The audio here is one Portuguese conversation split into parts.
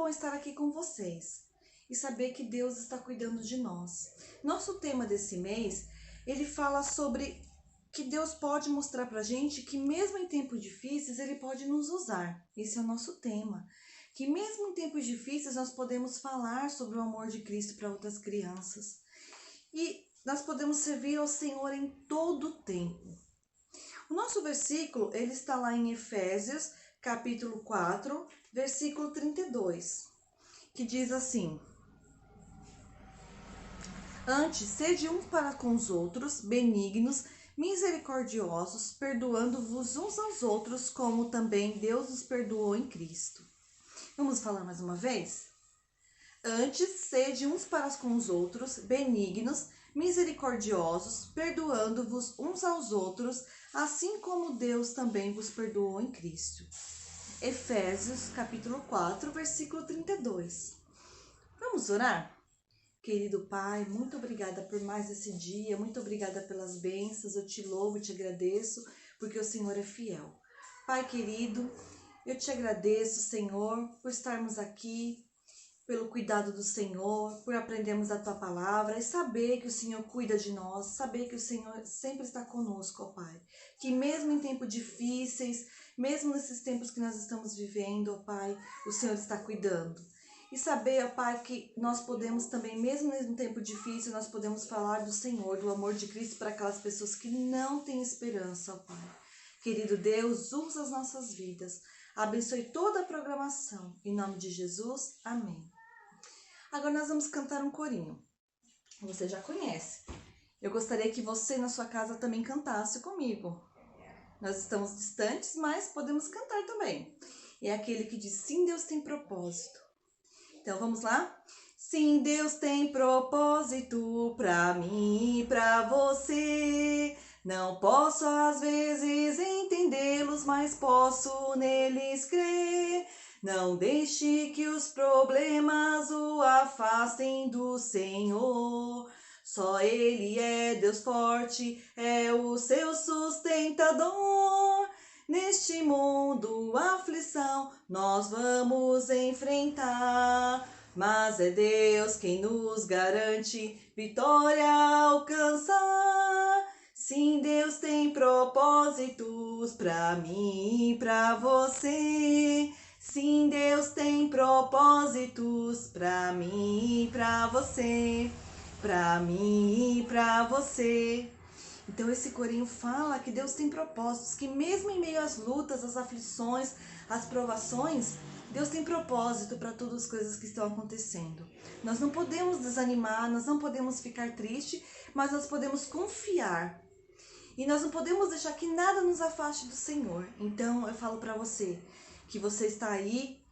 bom estar aqui com vocês e saber que Deus está cuidando de nós. Nosso tema desse mês, ele fala sobre que Deus pode mostrar pra gente que mesmo em tempos difíceis, Ele pode nos usar. Esse é o nosso tema. Que mesmo em tempos difíceis, nós podemos falar sobre o amor de Cristo para outras crianças. E nós podemos servir ao Senhor em todo o tempo. O nosso versículo, ele está lá em Efésios, capítulo 4, versículo 32, que diz assim: Antes, sede uns para com os outros, benignos, misericordiosos, perdoando-vos uns aos outros, como também Deus os perdoou em Cristo. Vamos falar mais uma vez? Antes, sede uns para com os outros, benignos, misericordiosos, perdoando-vos uns aos outros, assim como Deus também vos perdoou em Cristo. Efésios, capítulo 4, versículo 32. Vamos orar? Querido Pai, muito obrigada por mais esse dia, muito obrigada pelas bênçãos, eu te louvo e te agradeço, porque o Senhor é fiel. Pai querido, eu te agradeço, Senhor, por estarmos aqui, pelo cuidado do Senhor, por aprendermos a Tua Palavra e saber que o Senhor cuida de nós, saber que o Senhor sempre está conosco, ó Pai. Que mesmo em tempos difíceis, mesmo nesses tempos que nós estamos vivendo, ó Pai, o Senhor está cuidando. E saber, ó Pai, que nós podemos também, mesmo num tempo difícil, nós podemos falar do Senhor, do amor de Cristo para aquelas pessoas que não têm esperança, ó Pai. Querido Deus, usa as nossas vidas. Abençoe toda a programação. Em nome de Jesus, amém. Agora nós vamos cantar um corinho. Você já conhece. Eu gostaria que você na sua casa também cantasse comigo. Nós estamos distantes, mas podemos cantar também. É aquele que diz: sim, Deus tem propósito. Então vamos lá? Sim, Deus tem propósito pra mim e pra você. Não posso às vezes entendê-los, mas posso neles crer. Não deixe que os problemas o afastem do Senhor. Só Ele é Deus forte, é o seu sustentador. Neste mundo, aflição, nós vamos enfrentar. Mas é Deus quem nos garante vitória alcançar. Sim, Deus tem propósitos pra mim e pra você. Sim, Deus tem propósitos pra mim e pra você. Pra mim e pra você. Então esse corinho fala que Deus tem propósitos, que mesmo em meio às lutas, às aflições, às provações, Deus tem propósito para todas as coisas que estão acontecendo. Nós não podemos desanimar, nós não podemos ficar triste, mas nós podemos confiar. E nós não podemos deixar que nada nos afaste do Senhor. Então eu falo para você, que você está aí,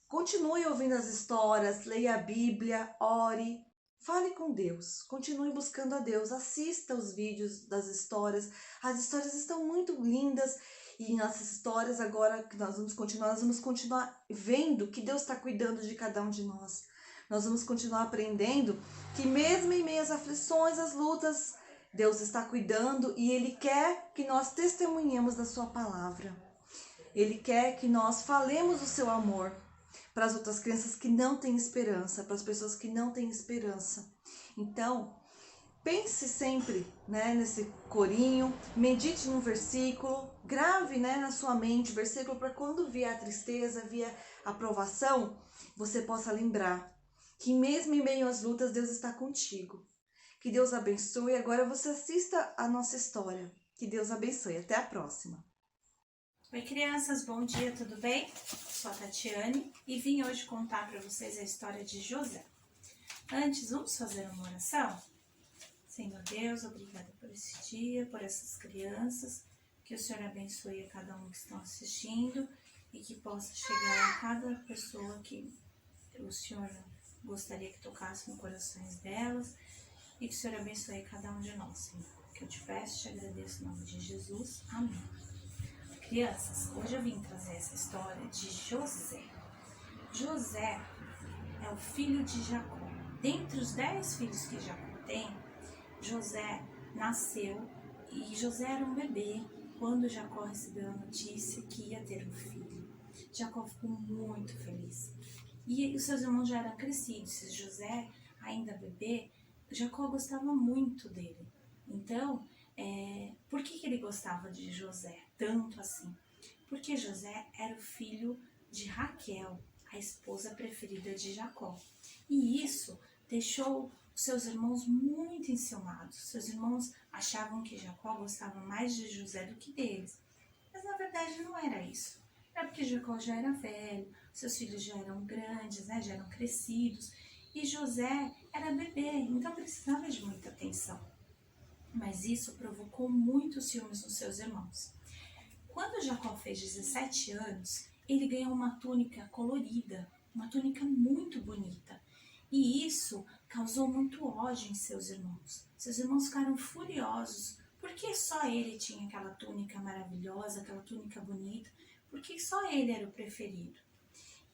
continue ouvindo as histórias, leia a Bíblia, ore, fale com Deus, continue buscando a Deus, assista os vídeos das histórias. As histórias estão muito lindas e nessas histórias agora que nós vamos continuar vendo que Deus está cuidando de cada um de nós. Nós vamos continuar aprendendo que mesmo em meio às aflições, às lutas, Deus está cuidando e Ele quer que nós testemunhemos da sua palavra. Ele quer que nós falemos do seu amor para as outras crianças que não têm esperança, para as pessoas que não têm esperança. Então, pense sempre, nesse corinho, medite num versículo, grave, na sua mente o versículo para quando vier a tristeza, vier a provação, você possa lembrar que mesmo em meio às lutas, Deus está contigo. Que Deus abençoe. Agora você assista a nossa história. Que Deus abençoe. Até a próxima. Oi crianças, bom dia, tudo bem? Sou a Tatiane e vim hoje contar para vocês a história de José. Antes, vamos fazer uma oração? Senhor Deus, obrigada por esse dia, por essas crianças, que o Senhor abençoe a cada um que estão assistindo e que possa chegar a cada pessoa que o Senhor gostaria que tocasse no corações delas e que o Senhor abençoe cada um de nós, Senhor. Que eu te peço e te agradeço em nome de Jesus. Amém. Crianças, hoje eu vim trazer essa história de José. José é o filho de Jacó. Dentre os 10 filhos que Jacó tem, José nasceu e José era um bebê quando Jacó recebeu a notícia que ia ter um filho. Jacó ficou muito feliz. E os seus irmãos já eram crescidos. Se José, ainda bebê, Jacó gostava muito dele. Então, por que ele gostava de José tanto assim? Porque José era o filho de Raquel, a esposa preferida de Jacó. E isso deixou os seus irmãos muito enciumados. Seus irmãos achavam que Jacó gostava mais de José do que deles. Mas na verdade não era isso. Era porque Jacó já era velho, seus filhos já eram grandes, né, já eram crescidos. E José era bebê, então precisava de muita atenção. Mas isso provocou muitos ciúmes nos seus irmãos. Quando Jacó fez 17 anos, ele ganhou uma túnica colorida, uma túnica muito bonita. E isso causou muito ódio em seus irmãos. Seus irmãos ficaram furiosos porque só ele tinha aquela túnica maravilhosa, aquela túnica bonita, porque só ele era o preferido.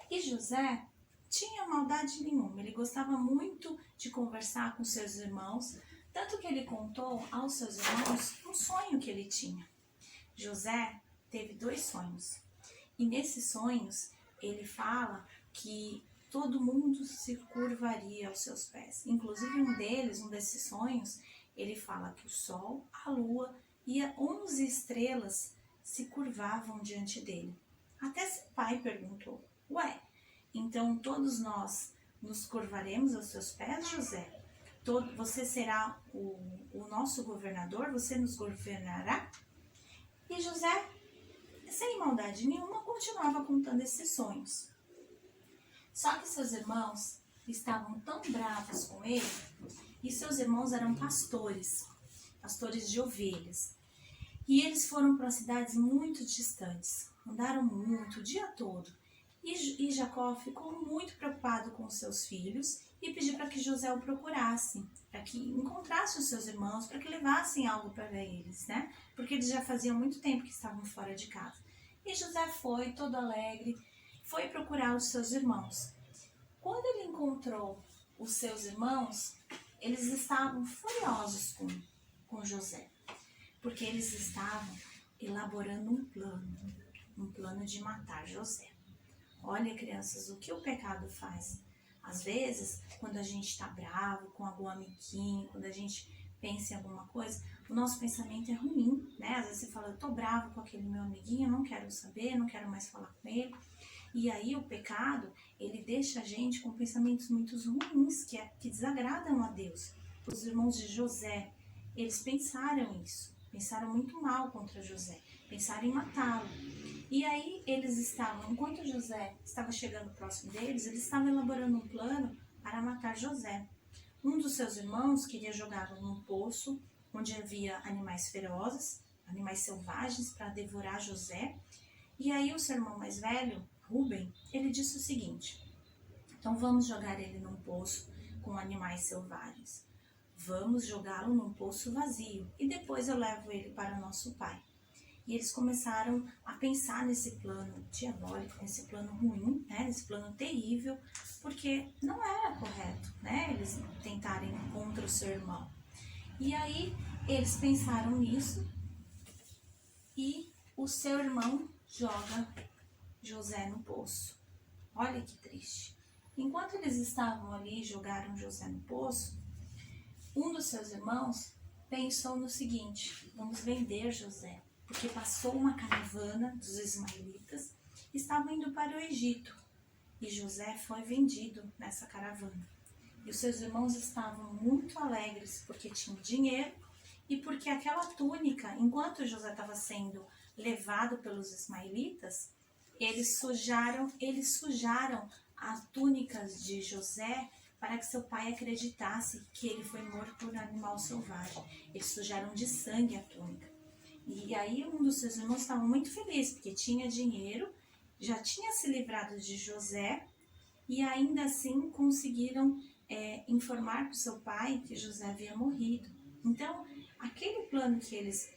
E José tinha maldade nenhuma, ele gostava muito de conversar com seus irmãos, tanto que ele contou aos seus irmãos um sonho que ele tinha. José teve 2 sonhos, e nesses sonhos ele fala que todo mundo se curvaria aos seus pés. Inclusive um desses sonhos, ele fala que o sol, a lua e 11 estrelas se curvavam diante dele. Até seu pai perguntou: ué, então todos nós nos curvaremos aos seus pés, José? Você será o nosso governador? Você nos governará? E José, sem maldade nenhuma, continuava contando esses sonhos. Só que seus irmãos estavam tão bravos com ele, e seus irmãos eram pastores de ovelhas. E eles foram para cidades muito distantes, andaram muito, o dia todo. E Jacó ficou muito preocupado com os seus filhos e pediu para que José o procurasse, para que encontrasse os seus irmãos, para que levassem algo para eles, né? Porque eles já faziam muito tempo que estavam fora de casa. E José foi, todo alegre, foi procurar os seus irmãos. Quando ele encontrou os seus irmãos, eles estavam furiosos com José, porque eles estavam elaborando um plano de matar José. Olha, crianças, o que o pecado faz? Às vezes, quando a gente está bravo com algum amiguinho, quando a gente pensa em alguma coisa, o nosso pensamento é ruim, né? Às vezes você fala, eu tô bravo com aquele meu amiguinho, eu não quero saber, não quero mais falar com ele. E aí o pecado, ele deixa a gente com pensamentos muito ruins, que desagradam a Deus. Os irmãos de José, eles pensaram isso, pensaram muito mal contra José, pensaram em matá-lo. E aí eles estavam, enquanto José estava chegando próximo deles, eles estavam elaborando um plano para matar José. Um dos seus irmãos queria jogá-lo num poço onde havia animais ferozes, animais selvagens, para devorar José. E aí o seu irmão mais velho, Rubem, ele disse o seguinte: então vamos jogar ele num poço com animais selvagens. Vamos jogá-lo num poço vazio e depois eu levo ele para nosso pai. E eles começaram a pensar nesse plano diabólico, nesse plano ruim, né? Nesse plano terrível, porque não era correto, né? Eles tentarem contra o seu irmão. E aí eles pensaram nisso e o seu irmão joga José no poço. Olha que triste. Enquanto eles estavam ali e jogaram José no poço, um dos seus irmãos pensou no seguinte: vamos vender José. Porque passou uma caravana dos ismaelitas, estavam indo para o Egito, e José foi vendido nessa caravana. E os seus irmãos estavam muito alegres porque tinham dinheiro e porque aquela túnica, enquanto José estava sendo levado pelos ismaelitas, eles sujaram as túnicas de José para que seu pai acreditasse que ele foi morto por um animal selvagem. Eles sujaram de sangue a túnica. E aí um dos seus irmãos estava muito feliz, porque tinha dinheiro, já tinha se livrado de José, e ainda assim conseguiram informar para o seu pai que José havia morrido. Então, aquele plano que eles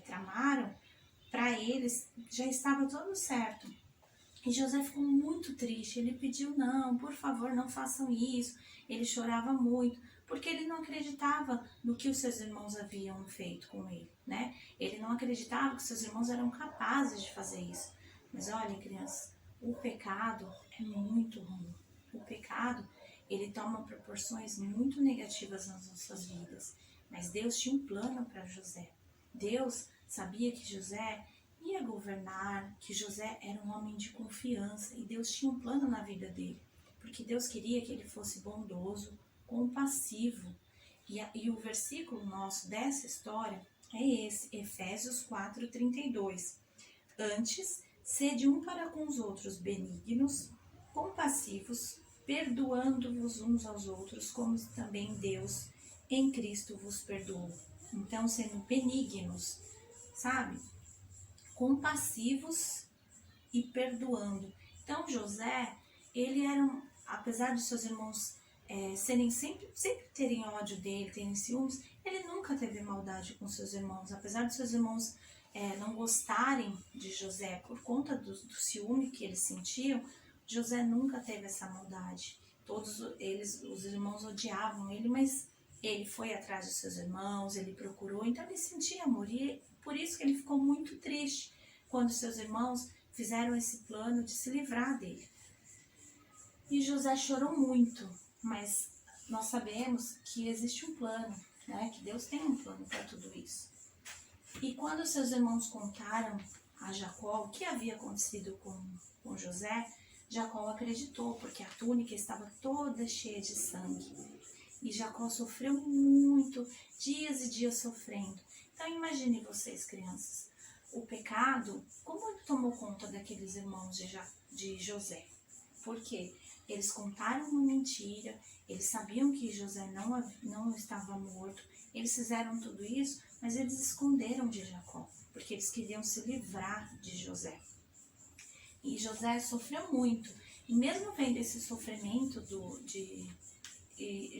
tramaram, para eles já estava todo certo. E José ficou muito triste, ele pediu, não, por favor, não façam isso. Ele chorava muito, porque ele não acreditava no que os seus irmãos haviam feito com ele, né? Ele não acreditava que seus irmãos eram capazes de fazer isso. Mas olha, crianças, o pecado é muito ruim. o pecado, ele toma proporções muito negativas nas nossas vidas. Mas Deus tinha um plano para José. Deus sabia que José ia governar, que José era um homem de confiança e Deus tinha um plano na vida dele. Porque Deus queria que ele fosse bondoso, compassivo. E o versículo nosso dessa história é esse, Efésios 4:32. Antes, sede um para com os outros benignos, compassivos, perdoando-vos uns aos outros, como também Deus em Cristo vos perdoou. Então, sendo benignos, sabe? Compassivos e perdoando. Então, José, ele era, apesar de seus irmãos serem sempre terem ódio dele, terem ciúmes, ele nunca teve maldade com seus irmãos. Apesar de seus irmãos não gostarem de José por conta do ciúme que eles sentiam, José nunca teve essa maldade. Todos eles, os irmãos odiavam ele, mas ele foi atrás dos seus irmãos, ele procurou, então ele sentia amor. E por isso que ele ficou muito triste quando seus irmãos fizeram esse plano de se livrar dele. E José chorou muito, mas nós sabemos que existe um plano, né? Que Deus tem um plano para tudo isso. E quando seus irmãos contaram a Jacó o que havia acontecido com José, Jacó acreditou, porque a túnica estava toda cheia de sangue. E Jacó sofreu muito, dias e dias sofrendo. Então imagine vocês, crianças, o pecado, como ele tomou conta daqueles irmãos de José? Por quê? Eles contaram uma mentira, eles sabiam que José não estava morto, eles fizeram tudo isso, mas eles esconderam de Jacó, porque eles queriam se livrar de José. E José sofreu muito, e mesmo vendo esse sofrimento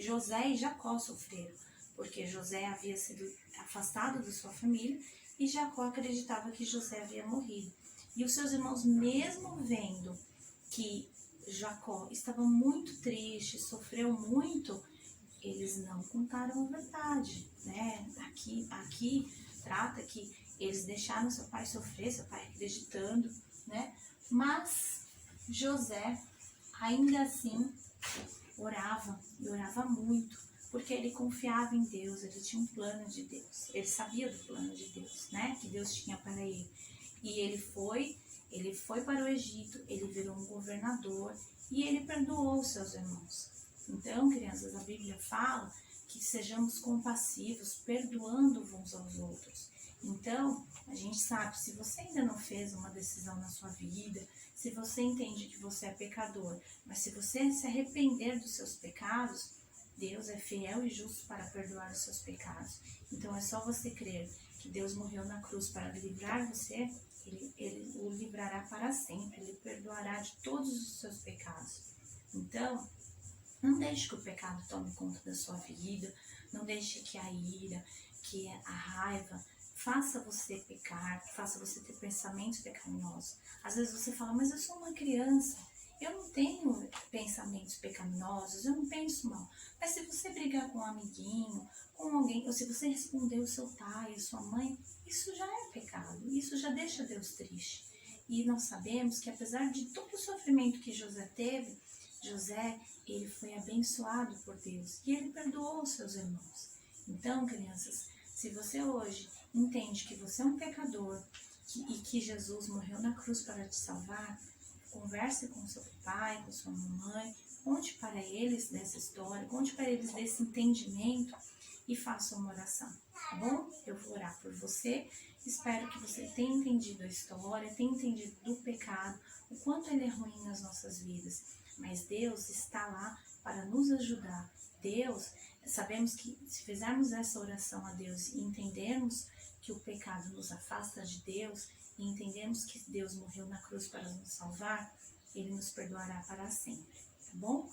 José e Jacó sofreram, porque José havia sido afastado da sua família e Jacó acreditava que José havia morrido. E os seus irmãos, mesmo vendo que Jacó estava muito triste, sofreu muito, eles não contaram a verdade, né? Aqui trata que eles deixaram seu pai sofrer, seu pai acreditando, né? Mas José, ainda assim, orava e orava muito, porque ele confiava em Deus, ele tinha um plano de Deus, ele sabia do plano de Deus, né? Que Deus tinha para ele. E ele foi para o Egito, ele virou um governador e ele perdoou os seus irmãos. Então, crianças, a Bíblia fala que sejamos compassivos, perdoando uns aos outros. Então, a gente sabe, se você ainda não fez uma decisão na sua vida, se você entende que você é pecador, mas se você se arrepender dos seus pecados, Deus é fiel e justo para perdoar os seus pecados. Então, é só você crer que Deus morreu na cruz para livrar você, ele o livrará para sempre, ele perdoará de todos os seus pecados. Então, não deixe que o pecado tome conta da sua vida, não deixe que a ira, que a raiva faça você pecar, faça você ter pensamentos pecaminosos. Às vezes você fala, mas eu sou uma criança, eu não tenho pensamentos pecaminosos, eu não penso mal. Mas se você brigar com um amiguinho, com alguém, ou se você responder o seu pai, a sua mãe, isso já é pecado, isso já deixa Deus triste. E nós sabemos que apesar de todo o sofrimento que José teve, José, ele foi abençoado por Deus e ele perdoou os seus irmãos. Então, crianças, se você hoje entende que você é um pecador e que Jesus morreu na cruz para te salvar, converse com seu pai, com sua mamãe, conte para eles dessa história, conte para eles desse entendimento e faça uma oração, tá bom? Eu vou orar por você, espero que você tenha entendido a história, tenha entendido do pecado, o quanto ele é ruim nas nossas vidas, mas Deus está lá para nos ajudar. Deus, sabemos que se fizermos essa oração a Deus e entendermos que o pecado nos afasta de Deus e entendemos que Deus morreu na cruz para nos salvar, Ele nos perdoará para sempre, tá bom?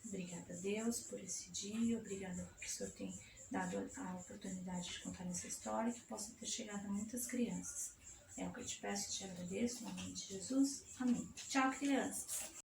Obrigada a Deus por esse dia, obrigada porque o Senhor tem dado a oportunidade de contar essa história que possa ter chegado a muitas crianças. É o que eu te peço e te agradeço, no nome de Jesus. Amém. Tchau, crianças!